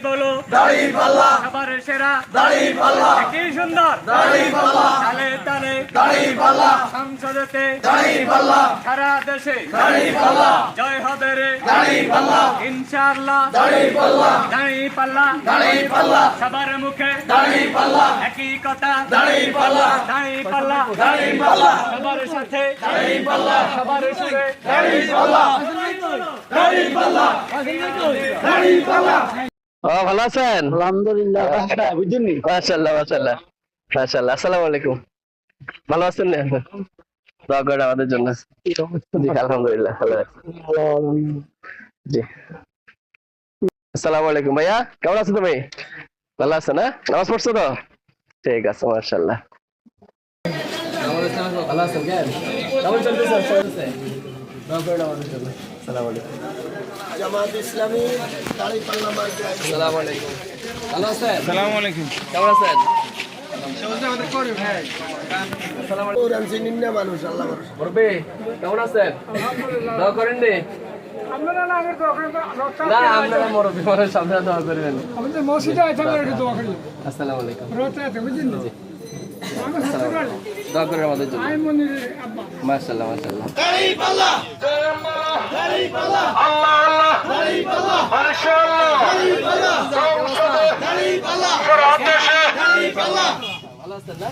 বলো দাঁড়িপাল্লা সবার সেরা দাঁড়িপাল্লা কি সুন্দর দাঁড়িপাল্লা তালে তালে দাঁড়িপাল্লা সংসদেতে দাঁড়িপাল্লা সারা দেশে দাঁড়িপাল্লা জয় হবে রে দাঁড়িপাল্লা ইনশাআল্লাহ দাঁড়িপাল্লা দাঁড়িপাল্লা দাঁড়িপাল্লা সবার মুখে দাঁড়িপাল্লা একই কথা দাঁড়িপাল্লা দাঁড়িপাল্লা দাঁড়িপাল্লা সবার সাথে দাঁড়িপাল্লা সবার সুরে দাঁড়িপাল্লা দাঁড়িপাল্লা দাঁড়িপাল্লা ভালো আছেন? আলহামদুলিল্লাহ বুঝছেন মাশাআল্লাহ মাশাআল্লাহ মাশাআল্লাহ। আসসালামু আলাইকুম। ভালো আছেন না? দোয়া করেন আমাদের জন্য। জি আলহামদুলিল্লাহ ভালো আছি। জি আসসালামু আলাইকুম ভাইয়া, কেমন আছো তুমি? ভালো আছো না? নামাজ পড়ছো তো? ঠিক আছে মাশাআল্লাহ। ভালো আছেন কেন? কেমন চলতেছে? দোয়া করেন আমাদের জন্য। আসসালামু আলাইকুম। জামাত ইসলামী দাঁড়িপাল্লা মার্কা। আসসালামু আলাইকুম। ভালো আছেন? আসসালামু আলাইকুম কেমন আছেন? মানুষ আল্লাহ ভরসা। মুরব্বি কেমন আছেন? দোয়া করেন নি? না আপনারা মুরব্বি মানুষ, আপনারা দোয়া করবেন। আসসালামু আলাইকুম। জি। আসসালামু আলাইকুম। দোয়া করেন আমাদের জন্য। মাশাআল্লাহ মাশাআল্লাহ। দাঁড়িপাল্লা দাঁড়িপাল্লা আল্লাহ আল্লাহ দাঁড়িপাল্লা মাশাআল্লাহ দাঁড়িপাল্লা সংসদে দাঁড়িপাল্লা সারা দেশে দাঁড়িপাল্লা ভালো আছেন না?